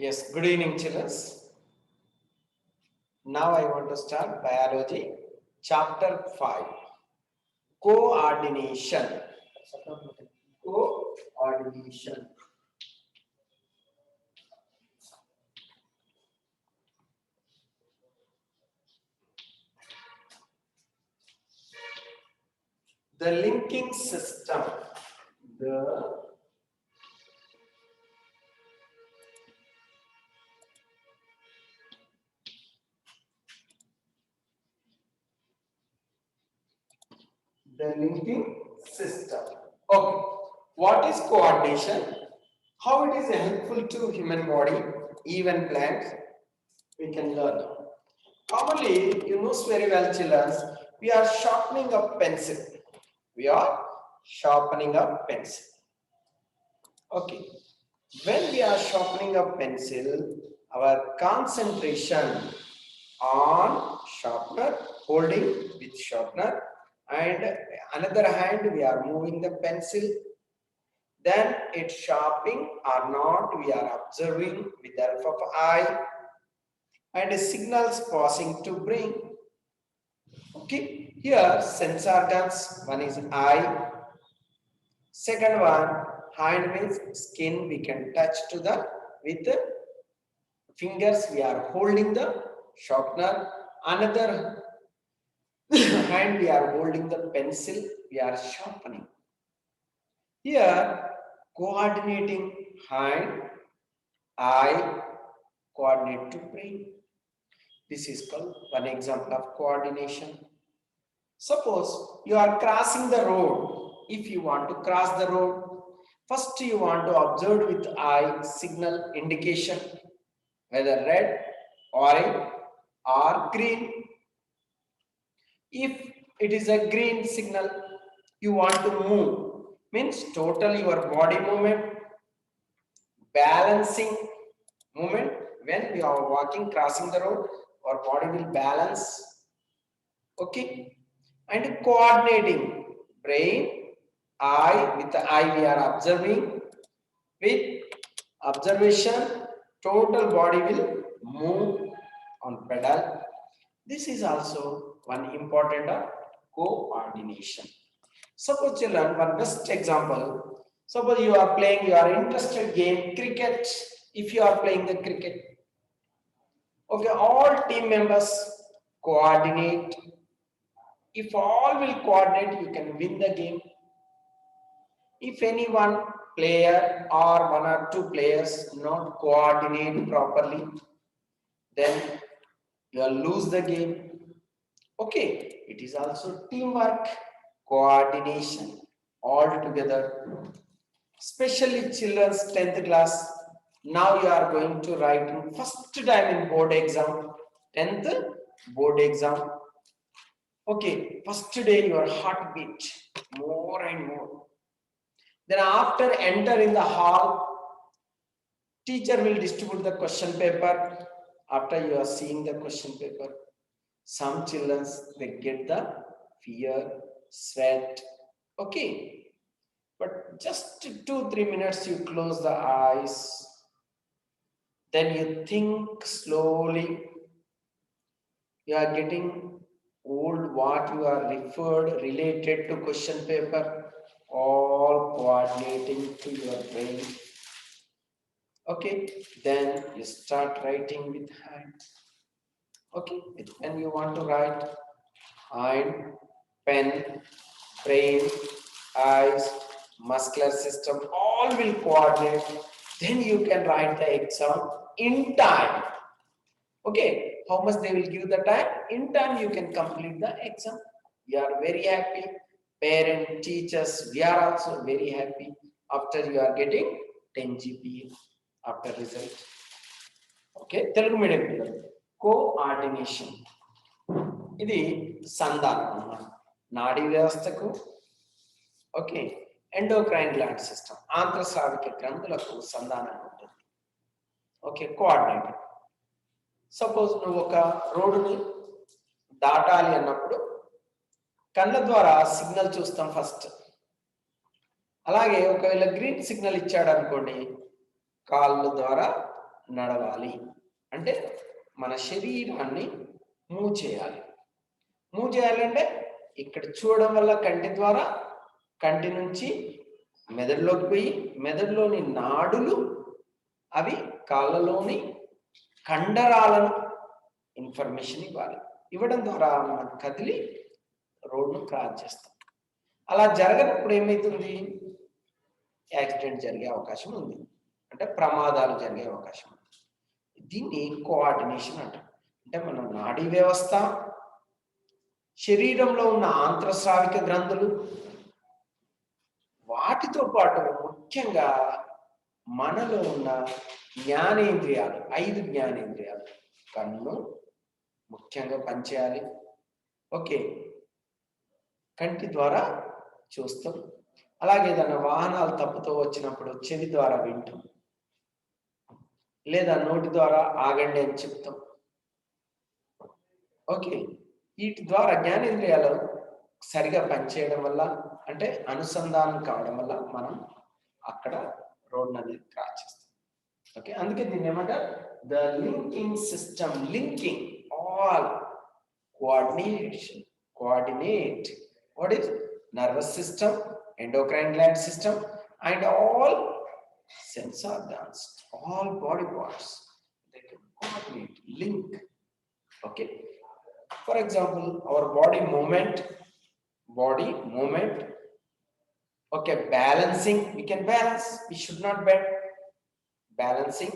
Yes, good evening, children. Now I want to start biology, chapter 5, coordination. Coordination. The linking system. The linking system. Okay. What is coordination? How it is helpful to human body, even plants? We can learn. Commonly, you know very well, children, we are sharpening a pencil. We are sharpening a pencil. Okay. When we are sharpening a pencil, our concentration on sharpener, holding with sharpener, and another hand we are moving the pencil. Then it's sharpening or not, we are observing with the help of eye and signals passing to brain. Okay, here sense organs, one is eye, second one hand means skin, we can touch to the with the fingers, we are holding the sharpener, another hand we are holding the pencil, we are sharpening. Here coordinating hand, eye, coordinate to brain. This is called one example of coordination. Suppose you are crossing the road. If you want to cross the road, first you want to observe with eye signal indication, whether red, orange or green. If it is a green signal, you want to move, means total your body movement, balancing movement. When we are walking, crossing the road, our body will balance. Okay, and coordinating brain, eye, with the eye we are observing, with observation total body will move on pedal. This is also one important coordination. Suppose children, one best example, suppose you are playing your interested game cricket. If you are playing the cricket, okay, all team members coordinate. If all will coordinate, you can win the game. If any one player or one or two players not coordinate properly, then you will lose the game. Okay, it is also teamwork, coordination, all together. Especially children's 10th class. Now you are going to write in first time in board exam, 10th board exam. Okay, first day your heartbeat more and more. Then after enter in the hall, teacher will distribute the question paper. After you are seeing the question paper, some children they get the fear, sweat. Okay, but just 2-3 minutes you close the eyes. Then you think slowly. You are getting old what you are referred related to question paper, all coordinating to your brain. Okay, then you start writing with hand. Okay, when you want to write, hand, pen, brain, eyes, muscular system, all will coordinate. Then you can write the exam in time. Okay, how much they will give the time? In time you can complete the exam. We are very happy. Parent, teachers, we are also very happy after you are getting 10 GPA after result. Okay, Telugu medium పిల్లలు coordination ఇది సంధానం అన్నమాట. నాడీ వ్యవస్థకు okay endocrine gland system ఆంత్రస్రావిక గ్రంథులకు సంధానం ఉంటుంది. Okay, coordinate. Suppose నువ్వు ఒక రోడ్డుని దాటాలి అన్నప్పుడు కళ్ళ ద్వారా సిగ్నల్ చూస్తాం ఫస్ట్. అలాగే ఒకవేళ గ్రీన్ సిగ్నల్ ఇచ్చాడు అనుకోండి, కాళ్ళ ద్వారా నడవాలి అంటే మన శరీరాన్ని మూవ్ చేయాలి. మూవ్ చేయాలంటే ఇక్కడ చూడడం వల్ల కంటి ద్వారా కంటి నుంచి మెదడులోకి పోయి మెదడులోని నాడులు అవి కాళ్ళలోని కండరాలను ఇన్ఫర్మేషన్ ఇవ్వాలి. ఇవ్వడం ద్వారా మనం కదిలి రోడ్ను క్రాస్ చేస్తాం. అలా జరగనప్పుడు ఏమవుతుంది? యాక్సిడెంట్ జరిగే అవకాశం ఉంది, అంటే ప్రమాదాలు జరిగే అవకాశం ఉంది. దీన్ని కోఆర్డినేషన్ అంటారు. అంటే మన నాడీ వ్యవస్థ, శరీరంలో ఉన్న ఆంత్రస్రావిక గ్రంథులు, వాటితో పాటు ముఖ్యంగా మనలో ఉన్న జ్ఞానేంద్రియాలు, 5 జ్ఞానేంద్రియాలు, కన్ను ముఖ్యంగా పనిచేయాలి. ఓకే, కంటి ద్వారా చూస్తాం. అలాగే ఏదైనా వాహనాలు తప్పుతో వచ్చినప్పుడు చెవి ద్వారా వింటాం, లేదా నోటి ద్వారా ఆగండి అని చెప్తాం. ఓకే, వీటి ద్వారా జ్ఞానేంద్రియాలు సరిగా పనిచేయడం వల్ల, అంటే అనుసంధానం కావడం వల్ల మనం అక్కడ రోడ్ అనేది క్రాస్ చేస్తాం. ఓకే, అందుకే దీన్ని ఏమంటారు? The linking system. Linking all coordination. Coordinate what is nervous system, endocrine gland system, and all sense organs, all body parts, they can coordinate, link. Okay, for example, our body movement. Okay, balancing, we can balance, we should not bend. Balancing.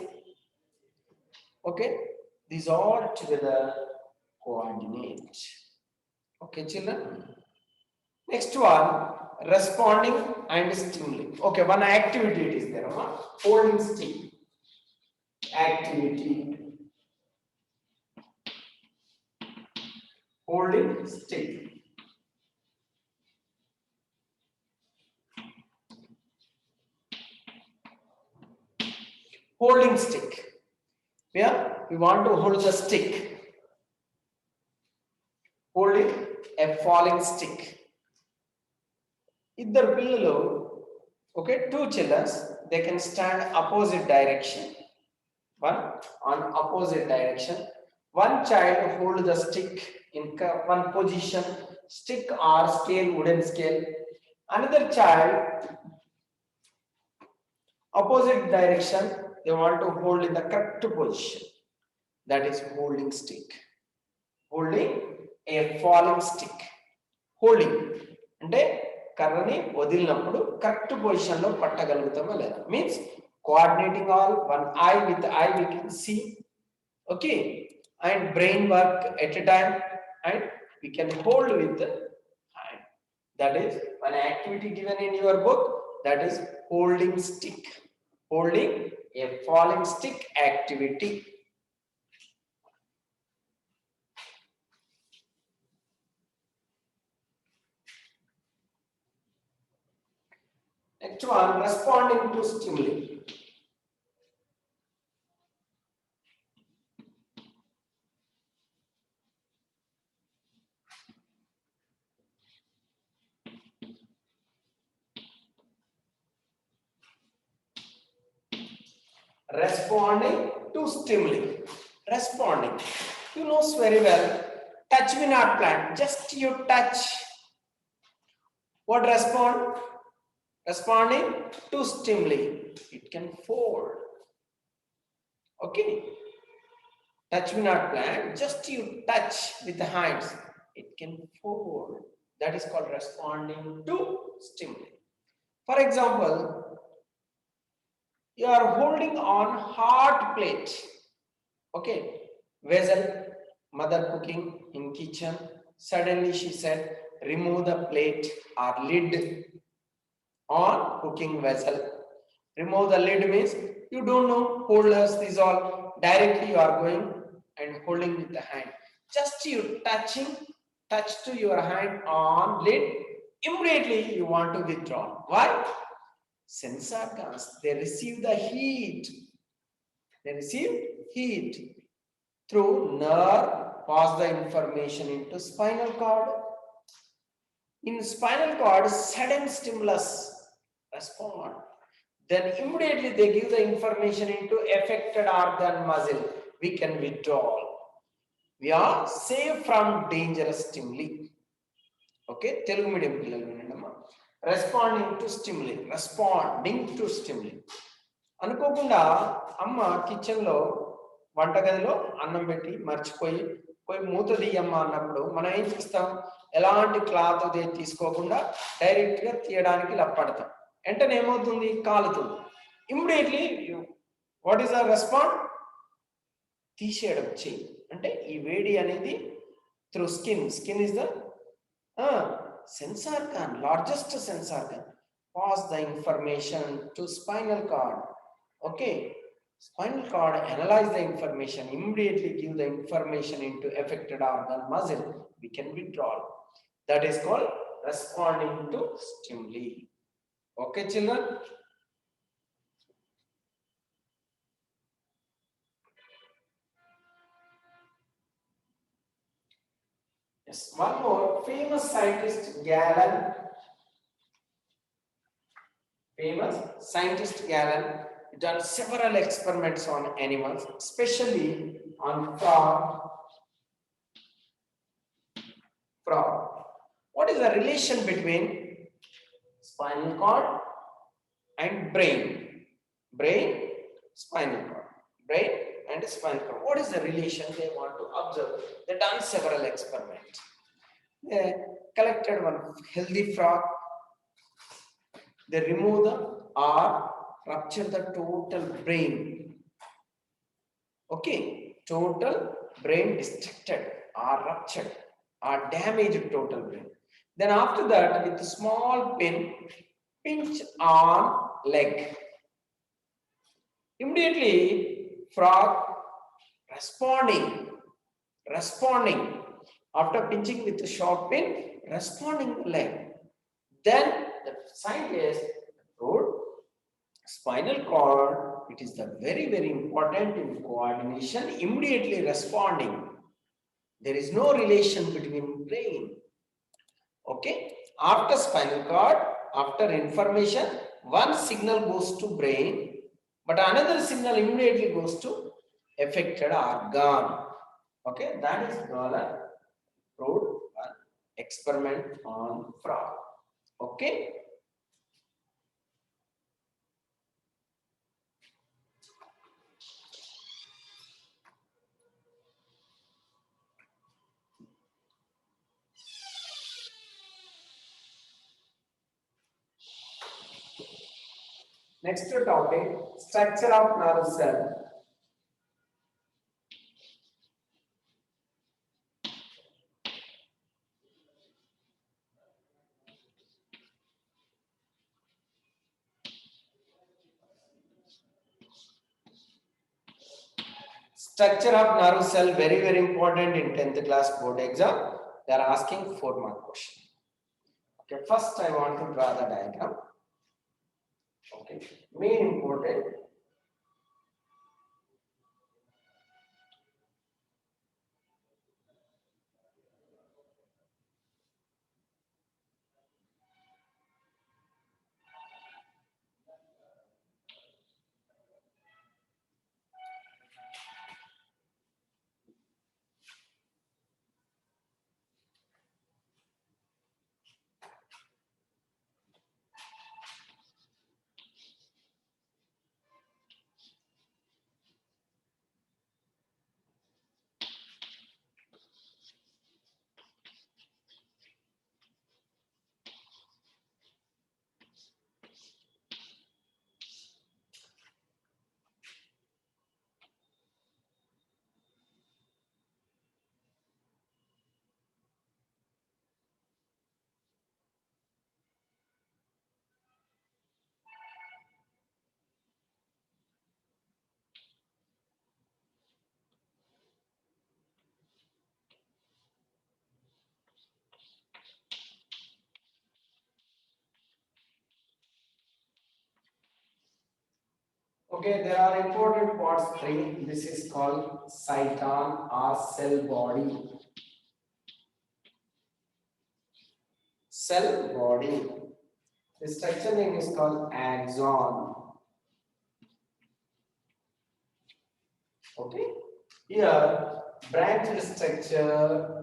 Okay, these all together coordinate. Okay children, next one, responding and stimuli. Okay, one activity it is there, holding stick activity. Holding stick. Holding stick. Yeah, we want to hold the stick. Holding a falling stick. ఇద్దరు పిల్లలు, okay, 2 children, they can stand opposite direction, one on opposite direction. One child hold the stick in one position, stick or scale, wooden scale. Another child opposite direction, they want to hold in the correct position. That is holding stick. Holding a falling stick. Holding అంటే కర్రని వదిలినప్పుడు correct position లో పట్టగలుగుతామా లేదా, means coordinating all. One I with I we can see. Okay, and brain work at a time, and we can hold with the hand. That is one activity given in your book, that is holding stick. Holding a falling stick activity. Next one, responding to stimuli. Responding to stimuli. Responding, you know very well, touch me not plant, just you touch. What respond? Responding to stimuli, it can fold. Okay, touch me not plant, just you touch with the hands, it can fold. That is called responding to stimuli. For example, you are holding on hot plate. Okay, vessel, mother cooking in kitchen, suddenly she said remove the plate or lid on cooking vessel. Remove the lid means you don't know holders, these all directly you are going and holding with the hand. Just you touch to your hand on lid, immediately you want to withdraw. Why? Sense organs, they receive the heat. They receive heat through nerve, pass the information into spinal cord. In spinal cord, sudden stimulus respond. then immediately they give the information into affected organ muscle. We can withdraw. We are safe from dangerous stimuli. Okay, Telugu medium pillalu vinnamma. Responding to stimuli. Responding to stimuli. అనుకోకుండా అమ్మ కిచెన్లో వంటగదిలో అన్నం పెట్టి మర్చిపోయి పోయి మూత తీయమ్మ అన్నప్పుడు మనం ఏం చేస్తాం, ఎలాంటి క్లాత్ తీసుకోకుండా డైరెక్ట్గా తీయడానికి ఇలా పడతాం. వెంటనే ఏమవుతుంది, కాలుతుంది. Immediately what is our respond, తీసేయడం చెయ్యి. అంటే ఈ వేడి అనేది through skin is the sense organ, largest sense organ, pass the information to spinal cord. Okay, spinal cord analyze the information, immediately give the information into affected organ muscle. We can withdraw. That is called responding to stimuli. Okay, children. Yes, one more famous scientist Galen. Famous scientist Galen done several experiments on animals, especially on frog. What is the relation between spinal cord and brain? Brain, spinal cord. Brain and spinal cord. What is the relation they want to observe? They done several experiments. They collected one healthy frog. They remove the or rupture the total brain. Okay, total brain destructed or ruptured or damaged total brain. Then after that, with a small pin, pinch on leg. Immediately, frog responding after pinching with a sharp pin, responding the leg. Then the scientist wrote spinal cord, it is the very, very important in coordination, immediately responding. There is no relation between brain. Okay, after spinal cord, after information, one signal goes to brain, but another signal immediately goes to affected organ. Okay, that is Galen wrote an experiment on frog. Okay. Next topic, structure of nerve cell. Structure of nerve cell, very, very important in 10th class board exam. They are asking 4-mark question. Okay, first I want to draw the diagram. Okay, main important. Okay, there are important parts 3. This is called cyton or cell body. Cell body. The structure name is called axon. Okay, here branch structure.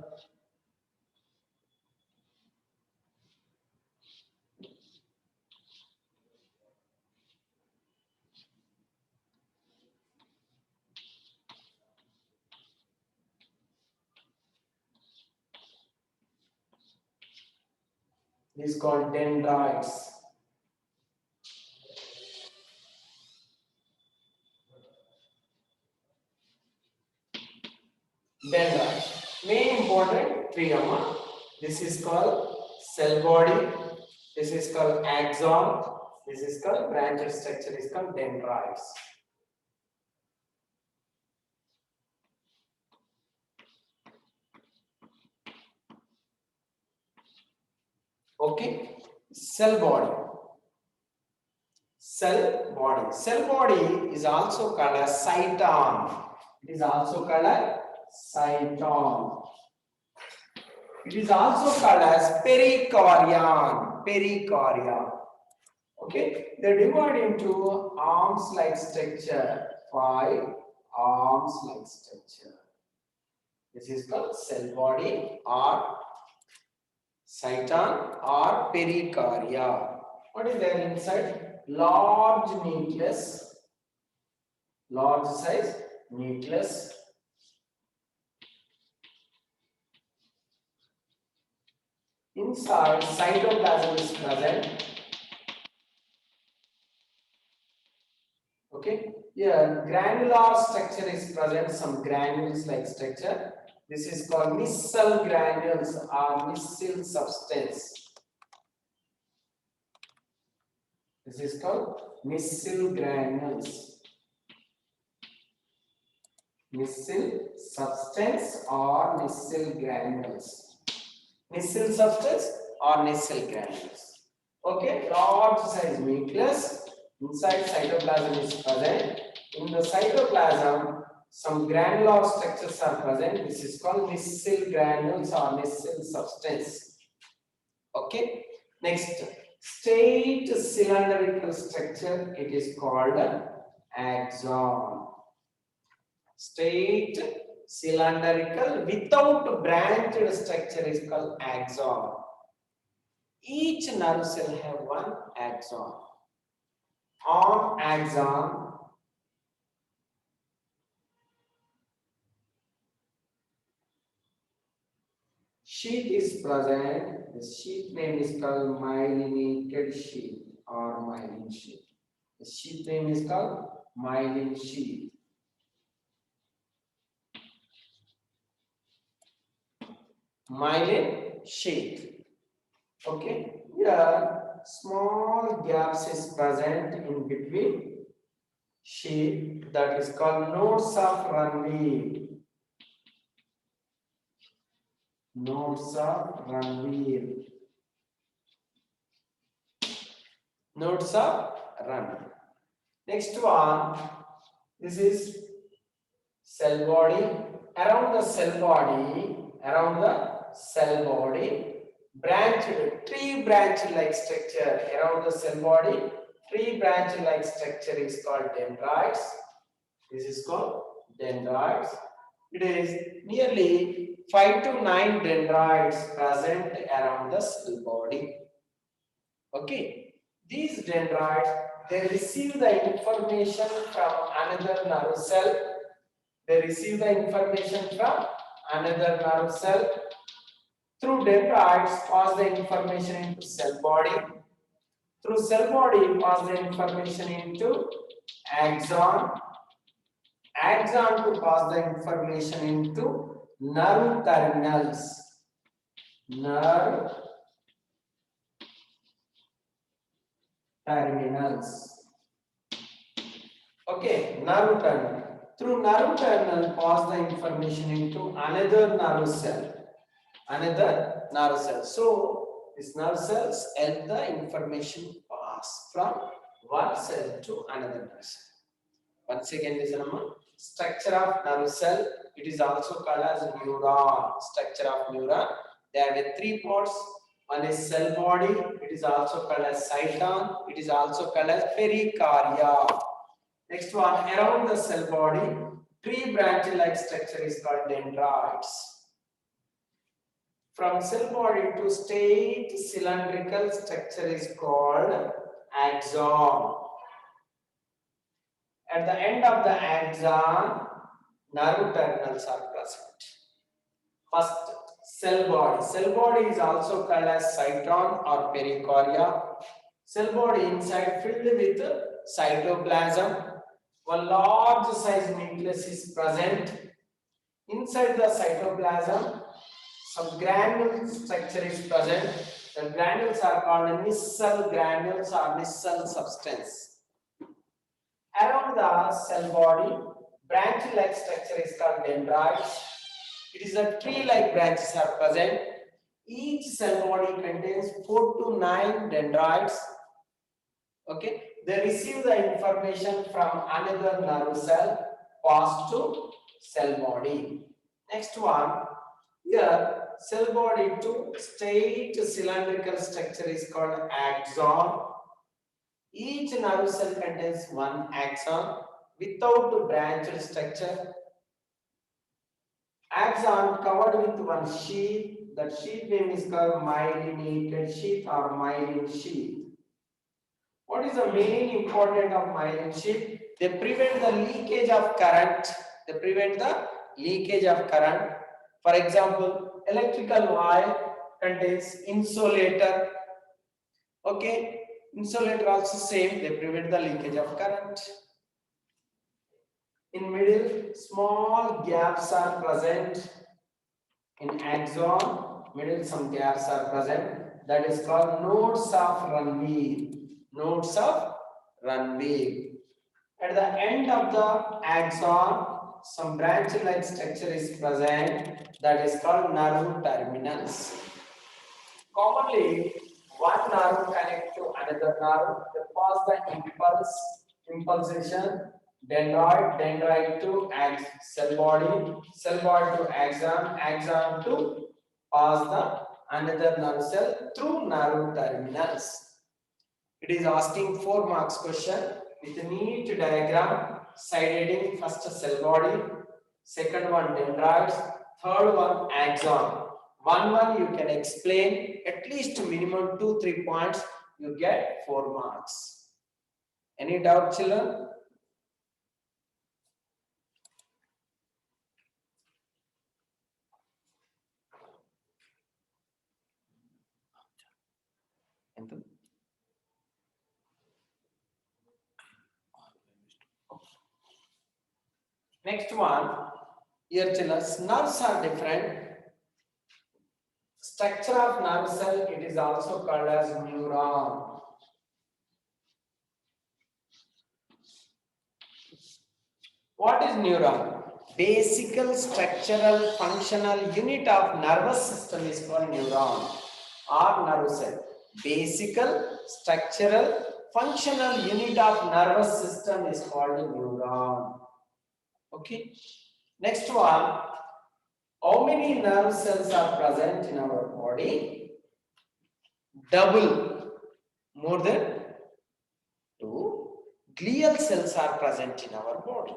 This is called dendrites. Dendrites. Main important trioma. This is called cell body. This is called axon. This is called branch structure. Is called dendrites. Okay. Cell body. Cell body. Cell body is also called as cyton. It is also called as cyton. It is also called as perikaryon. Perikaryon. Okay, they divide into arms-like structure. 5 arms-like structure. This is called cell body or cyton or perikarya. What is there inside? Large nucleus, large size nucleus. Inside, cytoplasm is present. Okay, here granular structure is present, some granules like structure. This is called micelle granules or micelle substance. This is called micelle granules. Micelle substance or micelle granules. Micelle substance or micelle granules. Okay, large size nucleus. Inside cytoplasm is present. In the cytoplasm, some granular structures are present. This is called micelle granules or micelle substance. Okay. Next, straight cylindrical structure. It is called axon. Straight cylindrical without branched structure is called axon. Each nerve cell have one axon. On axon, sheath is present. The sheath name is called myelinated sheath or myelin sheath. The sheath name is called myelin sheath. Myelin sheath. Okay, here small gaps is present in between sheath, that is called nodes of Ranvier. Nodes of Ranvier. Nodes of Ranvier. Next one, this is cell body. Around the cell body, tree branch like structure around the cell body. Tree branch like structure is called dendrites. This is called dendrites. It is nearly 5 to 9 dendrites present around the cell body. Okay, these dendrites, they receive the information from another nerve cell. They receive the information from another nerve cell. Through dendrites, pass the information into cell body. Through cell body, pass the information into axon. Axon to pass the information into nerve terminals. Nerve terminals. Okay, nerve terminal. Through nerve terminal, pass the information into another nerve cell. Another nerve cell. So, these nerve cells help the information pass from one cell to another nerve cell. Once again, listen, structure of nerve cell. It is also called as neuron. Structure of neuron. They have 3 parts. One is cell body. It is also called as cyton. It is also called as perikarya. Next one, around the cell body, Tree branch-like structure is called dendrites. From cell body to state cylindrical structure is called axon. At the end of the axon, nerve terminals are present. First, cell body. Cell body is also called as cyton or pericardia. Cell body inside filled with cytoplasm. One large size nucleus is present. Inside the cytoplasm, some granule structure is present. The granules are called micelle granules or micelle substance. Around the cell body, branch-like structure is called dendrites. It is a tree-like branches are present. Each cell body contains 4 to 9 dendrites. Okay, they receive the information from another nerve cell, pass to cell body. Next one, here cell body to state cylindrical structure is called axon. Each nerve cell contains one axon without branched structure. Axon covered with one sheath. That sheath name is called myelinated sheath or myelin sheath. What is the main important of myelin sheath? They prevent the leakage of current. They prevent the leakage of current. For example, electrical wire contains insulator. Okay, insulator also same. They prevent the leakage of current. In middle, small gaps are present. In axon, middle some gaps are present. That is called nodes of Ranvier. Nodes of Ranvier. At the end of the axon, some branch-like structure is present. That is called nerve terminals. Commonly, one nerve connects to another nerve. They pass the impulsation. Dendrite to cell body to axon to pass the another nerve cell through nerve terminals. It is asking 4 marks question with neat diagram, side heading, first cell body, second one dendrites, third one axon. One you can explain at least minimum 2-3 points, you get 4 marks. Any doubt, children? Next one, here children, nerves are different. Structure of nerve cell, it is also called as neuron. What is neuron? Basic structural functional unit of nervous system is called neuron or nerve cell. Basic structural functional unit of nervous system is called neuron. Okay. Next one. How many nerve cells are present in our body? Double. More than 2. Glial cells are present in our body.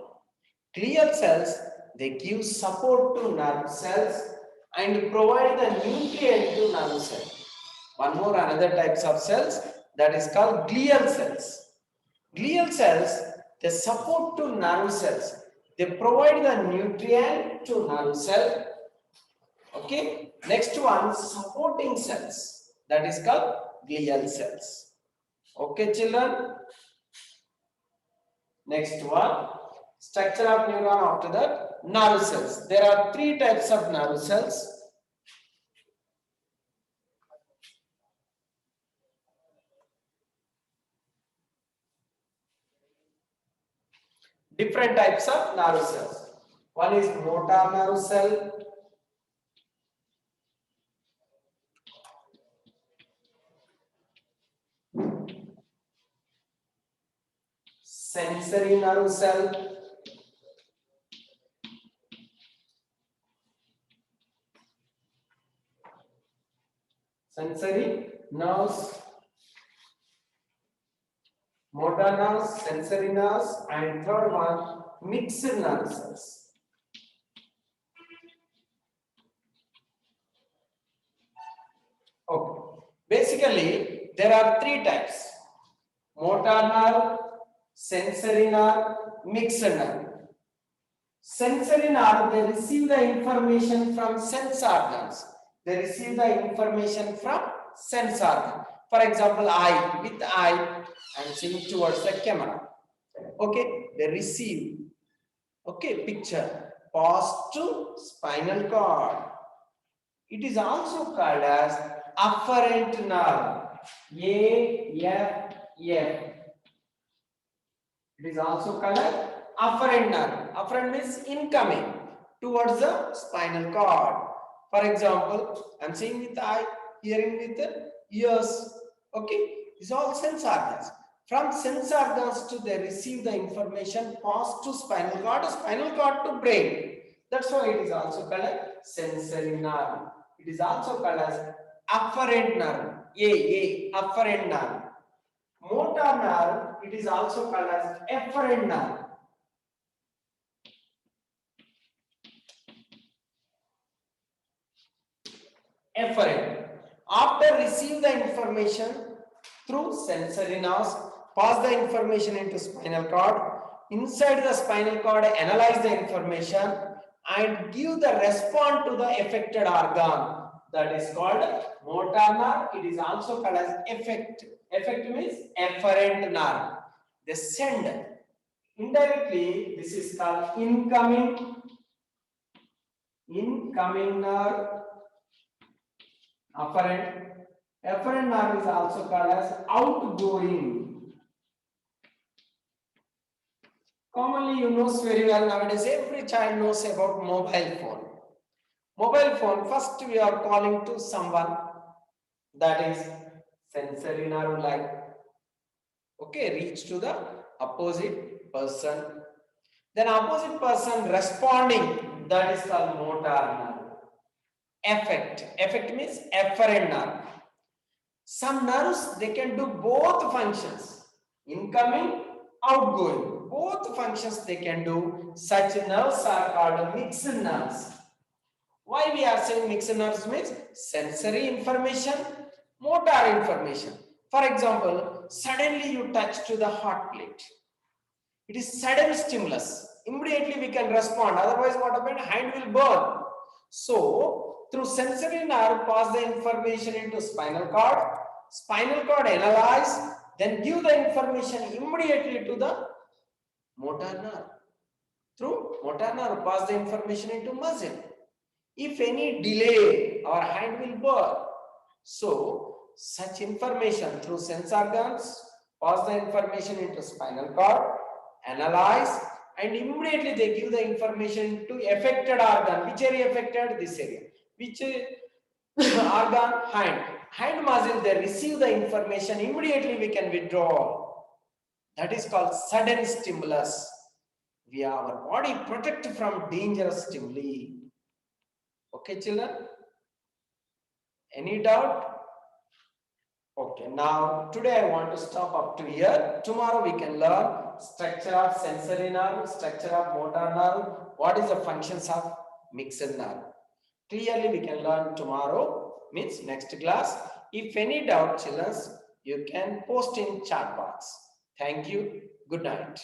Glial cells, they give support to nerve cells and provide the nutrient to nerve cells. One more another types of cells that is called glial cells. Glial cells, they support to nerve cells. They provide the nutrient to nerve cell. Okay. Next one, supporting cells. That is called glial cells. Okay, children. Next one, structure of neuron. After that, nerve cells. There are 3 types of nerve cells. Different types of nerve cells. One is motor nerve cell. Sensory nerve cell. Sensory nerves. Motor nerves, sensory nerves, and third one, mixed nerve cells. Okay. Basically, there are three types: motor nerve, sensory nerve, mixed nerve. Sensory nerve, they receive the information from sense organs. They receive the information from sense organ. For example, eye. With eye, I am seeing towards the camera. Okay, they receive. Okay, picture. Pass to spinal cord. It is also called as afferent nerve. AFF. It is also called as afferent nerve. Afferent means incoming towards the spinal cord. For example, I am seeing with eye, hearing with the ears. Okay, these are all sense organs. From sense organs to they receive the information passed to spinal cord to brain. That's why it is also called as sensory nerve. It is also called as afferent nerve. Afferent nerve. Motor nerve, it is also called as efferent nerve. Efferent. After receive the information through sensory nerves, pass the information into spinal cord. Inside the spinal cord, analyze the information and give the response to the affected organ. That is called motor nerve. It is also called as effect. Effect means efferent nerve. They send indirectly. This is called incoming nerve. Afferent nerve is also called as outgoing. Commonly, you know very well nowadays. Every child knows about mobile phone. Mobile phone. First, we are calling to someone. That is sensory nerve like. Okay, reach to the opposite person. Then opposite person responding. That is called motor nerve. Effect means efferent nerve. Some nerves, they can do both functions, incoming, outgoing. Both functions they can do. Such nerves are called mixed nerves. Why we are saying mixed nerves means sensory information, motor information. For example, suddenly you touch to the hot plate. It is sudden stimulus. Immediately we can respond. Otherwise, what happened? Hand will burn. So, through sensory nerve, pass the information into spinal cord. Spinal cord analyze, then give the information immediately to the motor nerve. Through motor nerve, pass the information into muscle. If any delay, our hand will burn. So, such information through sense organs, pass the information into spinal cord, analyze, and immediately they give the information to affected organ. Which area affected? This area. Which organ? Hand muscle, they receive the information, immediately we can withdraw. That is called sudden stimulus. Our body protect from dangerous stimuli. Okay, children? Any doubt? Okay, now today I want to stop up to here. Tomorrow we can learn structure of sensory nerve, structure of motor nerve, what is the functions of mixed nerve. Clearly we can learn tomorrow, means next class. If any doubt, children, you can post in chat box. Thank you. Good night.